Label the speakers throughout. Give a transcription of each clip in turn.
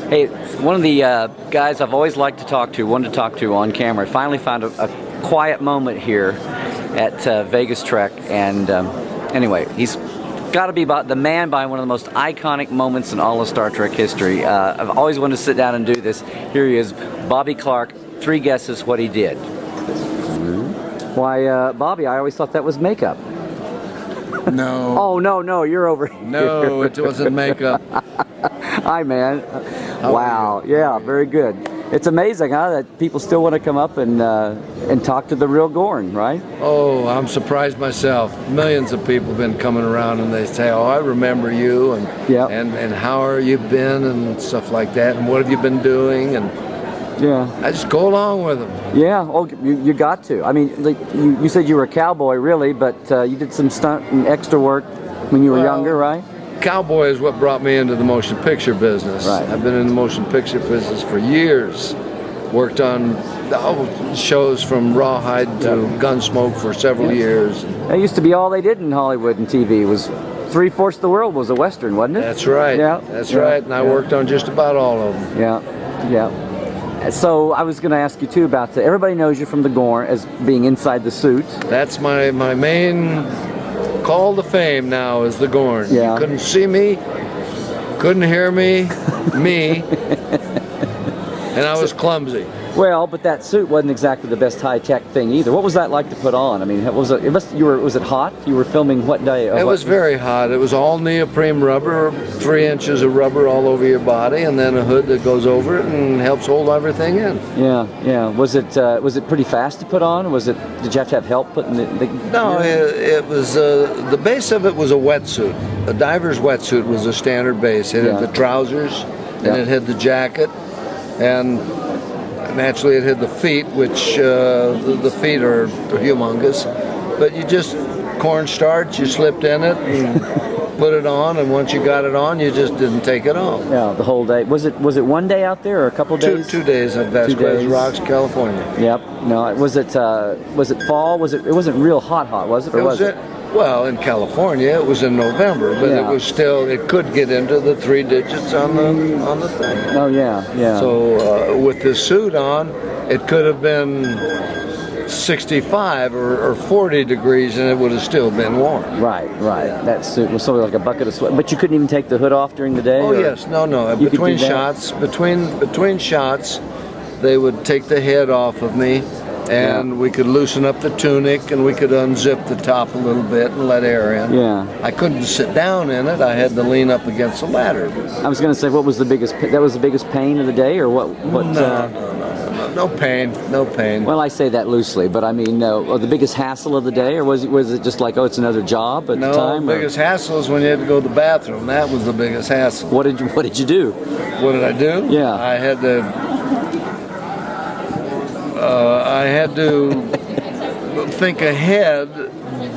Speaker 1: Hey, one of the guys I've always liked to talk to, wanted to talk to on camera, finally found a quiet moment here at Vegas Trek, and anyway, he's got to be the man behind one of the most iconic moments in all of Star Trek history. I've always wanted to sit down and do this. Here he is, Bobby Clark. 3 guesses what he did. Why, Bobby, I always thought that was makeup.
Speaker 2: No.
Speaker 1: Oh, no, you're over here.
Speaker 2: No, it wasn't makeup.
Speaker 1: Hi, man. Wow. Yeah, very good. It's amazing, huh, that people still want to come up and talk to the real Gorn, right?
Speaker 2: Oh, I'm surprised myself. Millions of people have been coming around and they say, "Oh, I remember you," and how are you been and stuff like that, and what have you been doing, and
Speaker 1: yeah,
Speaker 2: I just go along with them.
Speaker 1: Yeah, oh, you got to. I mean, like, you said you were a cowboy, really, but you did some stunt and extra work when you were younger, right?
Speaker 2: Cowboy is what brought me into the motion picture business.
Speaker 1: Right.
Speaker 2: I've been in the motion picture business for years. Worked on shows from Rawhide to Gunsmoke for several years.
Speaker 1: That used to be all they did in Hollywood and TV. Was 3/4 of the world was a Western, wasn't it?
Speaker 2: That's right.
Speaker 1: Yeah.
Speaker 2: That's right. And I worked on just about all of them.
Speaker 1: Yeah. So I was going to ask you too about everybody knows you from the Gorn as being inside the suit.
Speaker 2: That's my main call to fame now, is the Gorn.
Speaker 1: Yeah.
Speaker 2: You couldn't see me, couldn't hear me, and I was clumsy.
Speaker 1: Well, but that suit wasn't exactly the best high-tech thing either. What was that like to put on? I mean, was it hot? You were filming what day?
Speaker 2: It was very hot. It was all neoprene rubber, 3 inches of rubber all over your body, and then a hood that goes over it and helps hold everything in.
Speaker 1: Yeah. Was it pretty fast to put on? Did you have to have help putting the
Speaker 2: No, it was the base of it was a wetsuit. A diver's wetsuit was a standard base. It had the trousers, and it had the jacket, and naturally it had the feet, which the feet are humongous. But you just cornstarch, you slipped in it and put it on, and once you got it on, you just didn't take it off.
Speaker 1: Yeah, the whole day. Was it one day out there or a couple of days?
Speaker 2: 2 days at Vasquez Rocks, California.
Speaker 1: Yep. No, was it fall? It wasn't real hot, was it? Or was it?
Speaker 2: Well, in California, it was in November, but it was still. It could get into the 3 digits on the thing.
Speaker 1: Oh yeah.
Speaker 2: So with the suit on, it could have been 65 or 40 degrees, and it would have still been warm.
Speaker 1: Right. Yeah. That suit was sort of like a bucket of sweat. But you couldn't even take the hood off during the day.
Speaker 2: Oh yes, no. Between shots, they would take the head off of me. And we could loosen up the tunic, and we could unzip the top a little bit and let air in.
Speaker 1: Yeah.
Speaker 2: I couldn't sit down in it. I had to lean up against the ladder.
Speaker 1: I was going to say, what was the biggest? That was the biggest pain of the day, or what?
Speaker 2: No pain.
Speaker 1: Well, I say that loosely, but I mean, the biggest hassle of the day, or was it just like, oh, it's another job at the time?
Speaker 2: No, the biggest hassle is when you had to go to the bathroom. That was the biggest hassle.
Speaker 1: What did you do?
Speaker 2: What did I do?
Speaker 1: Yeah.
Speaker 2: I had to think ahead,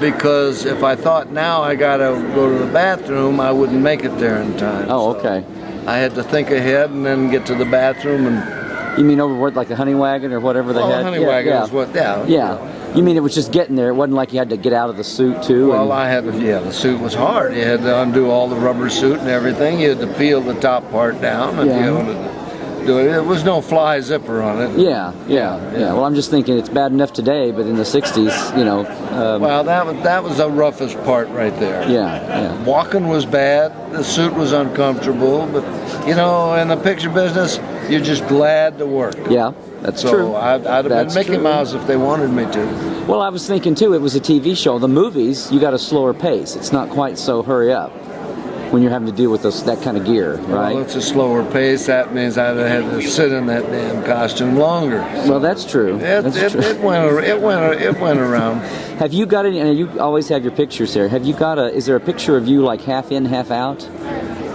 Speaker 2: because if I thought now I gotta go to the bathroom, I wouldn't make it there in time.
Speaker 1: Oh, okay.
Speaker 2: I had to think ahead and then get to the bathroom. And
Speaker 1: you mean over what, like the honey wagon or whatever they had?
Speaker 2: The honey wagon is what.
Speaker 1: Yeah. You mean it was just getting there? It wasn't like you had to get out of the suit too?
Speaker 2: Well, the suit was hard. You had to undo all the rubber suit and everything. You had to peel the top part down if you wanted to do it. There was no fly zipper on it.
Speaker 1: Yeah. Well, I'm just thinking it's bad enough today, but in the 60s, you know.
Speaker 2: Well, that was the roughest part right there.
Speaker 1: Yeah.
Speaker 2: Walking was bad. The suit was uncomfortable, but in the picture business, you're just glad to work.
Speaker 1: Yeah, that's true.
Speaker 2: So I'd have been Mickey Mouse if they wanted me to.
Speaker 1: Well, I was thinking too, it was a TV show. The movies, you got a slower pace. It's not quite so hurry up when you're having to deal with that kind of gear, right?
Speaker 2: Well, it's a slower pace. That means I'd have had to sit in that damn costume longer.
Speaker 1: Well, that's true.
Speaker 2: It went around.
Speaker 1: Have you got any? And you always have your pictures there. Have you got is there a picture of you like half in, half out,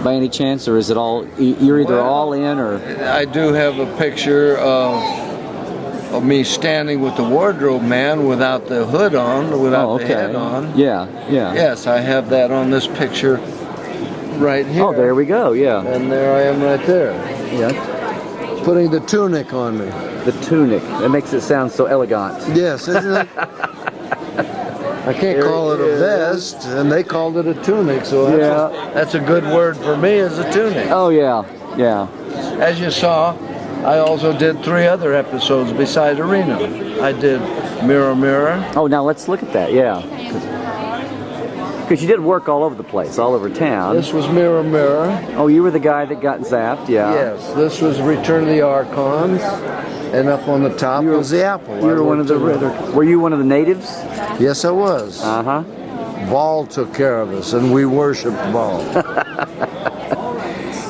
Speaker 1: by any chance, or is it all? You're either all in or?
Speaker 2: I do have a picture of me standing with the wardrobe man without the hood on, without the head on.
Speaker 1: Yeah.
Speaker 2: Yes, I have that on this picture right here.
Speaker 1: Oh, there we go. Yeah.
Speaker 2: And there I am right there.
Speaker 1: Yeah.
Speaker 2: Putting the tunic on me.
Speaker 1: The tunic. That makes it sound so elegant.
Speaker 2: Yes, isn't it? I can't call it a vest, and they called it a tunic, so that's a good word for me, is a tunic.
Speaker 1: Oh, yeah.
Speaker 2: as you saw, I also did 3 other episodes besides Arena. I did Mirror Mirror.
Speaker 1: Oh, now let's look at that. Yeah. Because you did work all over the place, all over town.
Speaker 2: This was Mirror Mirror.
Speaker 1: Oh, you were the guy that got zapped, yeah.
Speaker 2: Yes, this was Return of the Archons, and up on the top was the apple.
Speaker 1: You were one of the. Were you one of the natives?
Speaker 2: Yes, I was.
Speaker 1: Uh-huh.
Speaker 2: Vol took care of us, and we worshipped Vol.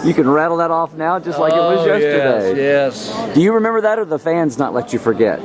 Speaker 1: You can rattle that off now, just like it was yesterday.
Speaker 2: Yes.
Speaker 1: Do you remember that, or the fans not let you forget?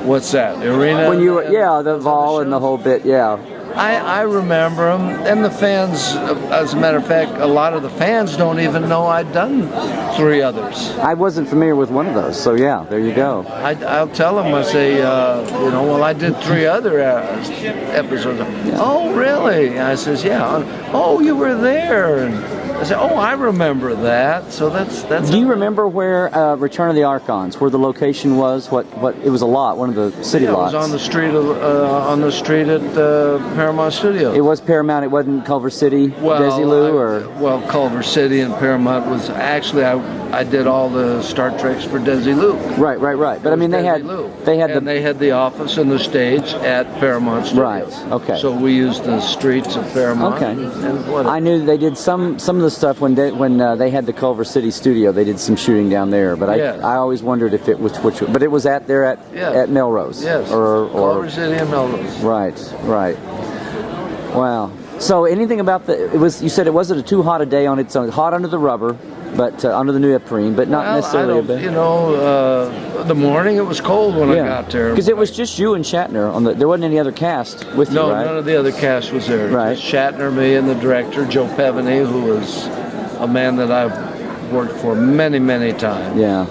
Speaker 2: What's that? The Arena?
Speaker 1: When you were, the Vol and the whole bit, yeah.
Speaker 2: I remember them, and the fans, as a matter of fact, a lot of the fans don't even know I'd done 3 others.
Speaker 1: I wasn't familiar with one of those, so yeah, there you go.
Speaker 2: I'll tell them, I say, well, I did 3 other episodes. Yeah. Oh, really? I says, yeah. Oh, you were there. And I said, oh, I remember that. So that's.
Speaker 1: Do you remember where Return of the Archons, where the location was? What? It was a lot, one of the city lots.
Speaker 2: It was on the street at Paramount Studios.
Speaker 1: It was Paramount. It wasn't Culver City, Desilu, or.
Speaker 2: Well, Culver City and Paramount was actually I did all the Star Treks for Desilu.
Speaker 1: Right. But I mean, they had
Speaker 2: the office and the stage at Paramount Studios.
Speaker 1: Right. Okay.
Speaker 2: So we used the streets of Paramount.
Speaker 1: Okay.
Speaker 2: And
Speaker 1: I knew they did some of the stuff when they had the Culver City studio. They did some shooting down there, but I always wondered if it was but it was at Melrose.
Speaker 2: Yes.
Speaker 1: Or
Speaker 2: Culver City and Melrose.
Speaker 1: Right. Wow. So anything about you said it wasn't too hot a day on its own. Hot under the rubber, but under the neoprene, but not necessarily a bit.
Speaker 2: The morning it was cold when I got there.
Speaker 1: Because it was just you and Shatner there wasn't any other cast with you, right?
Speaker 2: No, none of the other cast was there.
Speaker 1: Right.
Speaker 2: Just Shatner, me, and the director, Joe Pevney, who was a man that I've worked for many, many times.
Speaker 1: Yeah.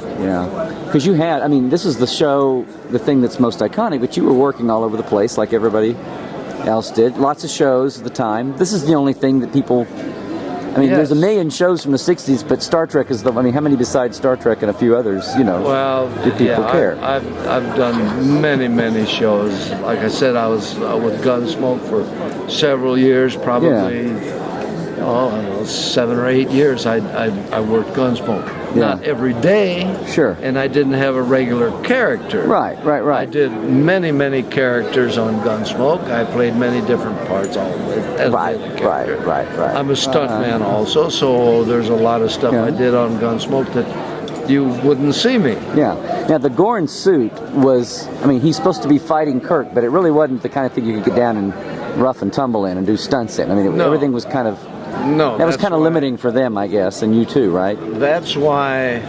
Speaker 1: Because this is the show, the thing that's most iconic, but you were working all over the place like everybody else did. Lots of shows at the time. This is the only thing that people... there's a million shows from the 60s, but Star Trek is how many besides Star Trek and a few others,
Speaker 2: Well,
Speaker 1: do people care?
Speaker 2: I've done many shows. Like I said, I was with Gunsmoke for several years, probably 7 or 8 years I worked Gunsmoke.
Speaker 1: Yeah.
Speaker 2: Not every day.
Speaker 1: Sure.
Speaker 2: And I didn't have a regular character.
Speaker 1: Right.
Speaker 2: I did many characters on Gunsmoke. I played many different parts all the way.
Speaker 1: Right.
Speaker 2: I'm a stuntman also, so there's a lot of stuff I did on Gunsmoke that you wouldn't see me.
Speaker 1: Yeah. Now the Gorn suit was, he's supposed to be fighting Kirk, but it really wasn't the kind of thing you could get down and rough and tumble in and do stunts in. Everything was kind of...
Speaker 2: No,
Speaker 1: that was kind of limiting for them, I guess, and you too, right?
Speaker 2: That's why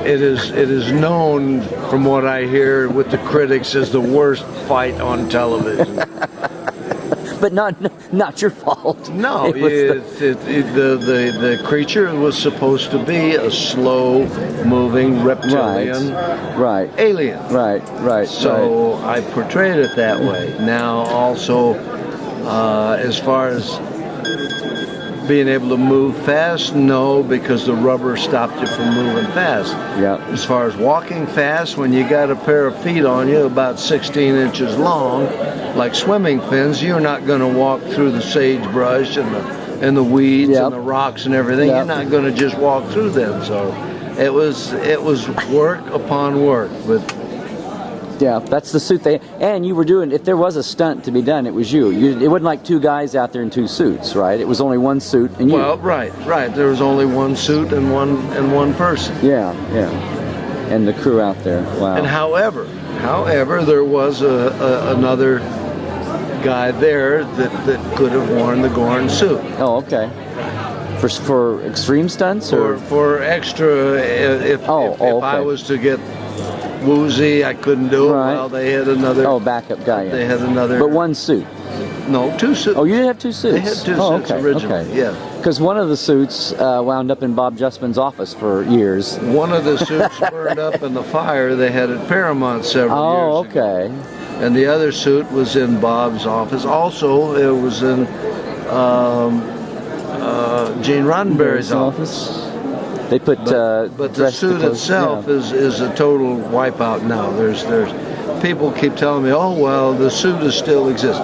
Speaker 2: it is known, from what I hear with the critics, as the worst fight on television.
Speaker 1: But not your fault.
Speaker 2: No, the creature was supposed to be a slow-moving reptilian alien. Right. So I portrayed it that way. Now, also, as far as being able to move fast, no, because the rubber stopped you from moving fast.
Speaker 1: Yeah.
Speaker 2: As far as walking fast, when you got a pair of feet on you about 16 inches long, like swimming fins, you're not going to walk through the sagebrush and the weeds and the rocks and everything. You're not going to just walk through them. So it was work upon work, but.
Speaker 1: Yeah, that's the suit and you were doing, if there was a stunt to be done, it was you. It wasn't like 2 guys out there in 2 suits, right? It was only 1 suit and you.
Speaker 2: Well, right. There was only 1 suit and one person.
Speaker 1: Yeah. And the crew out there. Wow.
Speaker 2: And however, there was another guy there that could have worn the Gorn suit.
Speaker 1: Oh, okay. For extreme stunts or
Speaker 2: for extra if I was to get woozy, I couldn't do it.
Speaker 1: Right.
Speaker 2: Well, they had another.
Speaker 1: Oh, backup guy. Yeah.
Speaker 2: They had another.
Speaker 1: But 1 suit.
Speaker 2: No, 2 suits.
Speaker 1: Oh, you didn't have 2 suits.
Speaker 2: They had 2 suits originally.
Speaker 1: Okay.
Speaker 2: Yeah.
Speaker 1: Because one of the suits wound up in Bob Justman's office for years.
Speaker 2: One of the suits burned up in the fire they had at Paramount several years ago. And the other suit was in Bob's office. Also, it was in Gene Roddenberry's office.
Speaker 1: They put
Speaker 2: but the suit itself is a total wipeout now. There's people keep telling me, oh well, the suit still exists.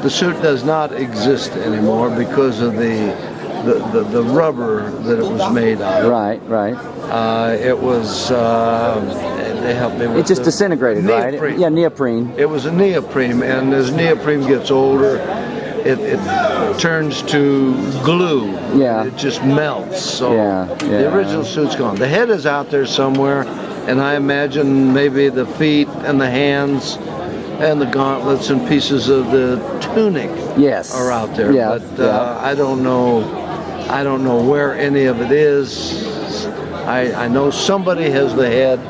Speaker 2: The suit does not exist anymore because of the the rubber that it was made out of.
Speaker 1: Right, right.
Speaker 2: It was, they helped me with
Speaker 1: It just
Speaker 2: the
Speaker 1: disintegrated,
Speaker 2: neoprene.
Speaker 1: right? Yeah, neoprene.
Speaker 2: It was a neoprene, and as neoprene gets older, it turns to glue.
Speaker 1: Yeah.
Speaker 2: It just melts. So
Speaker 1: Yeah,
Speaker 2: the
Speaker 1: yeah.
Speaker 2: original suit's gone. The head is out there somewhere, and I imagine maybe the feet and the hands and the gauntlets and pieces of the tunic
Speaker 1: Yes.
Speaker 2: are out there.
Speaker 1: Yeah,
Speaker 2: But I don't know where any of it is. I know somebody has the head,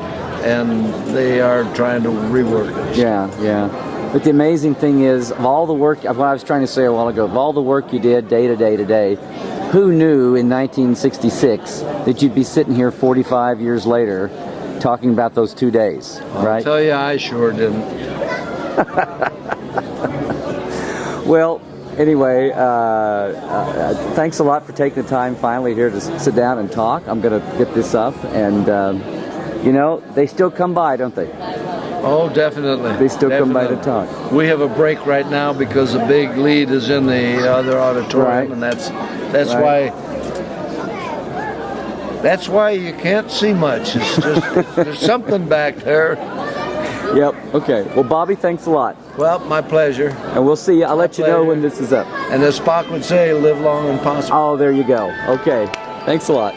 Speaker 2: and they are trying to rework it.
Speaker 1: Yeah, yeah. But the amazing thing is, of all the work, what I was trying to say a while ago, of all the work you did day to day to day, who knew in 1966 that you'd be sitting here 45 years later talking about those 2 days, right?
Speaker 2: I'll tell you, I sure didn't.
Speaker 1: Well, anyway, thanks a lot for taking the time finally here to sit down and talk. I'm going to get this up, and you know, they still come by, don't they?
Speaker 2: Oh, definitely.
Speaker 1: They still come by to talk.
Speaker 2: We have a break right now because the big lead is in the other auditorium,
Speaker 1: Right.
Speaker 2: and that's
Speaker 1: Right.
Speaker 2: why you can't see much. It's just there's something back there.
Speaker 1: Yep. Okay. Well, Bobby, thanks a lot,
Speaker 2: Well, my pleasure.
Speaker 1: and we'll see you. I'll let you know
Speaker 2: pleasure.
Speaker 1: when this is up.
Speaker 2: And as Spock would say, live long and prosper.
Speaker 1: Oh, there you go. Okay. Thanks a lot.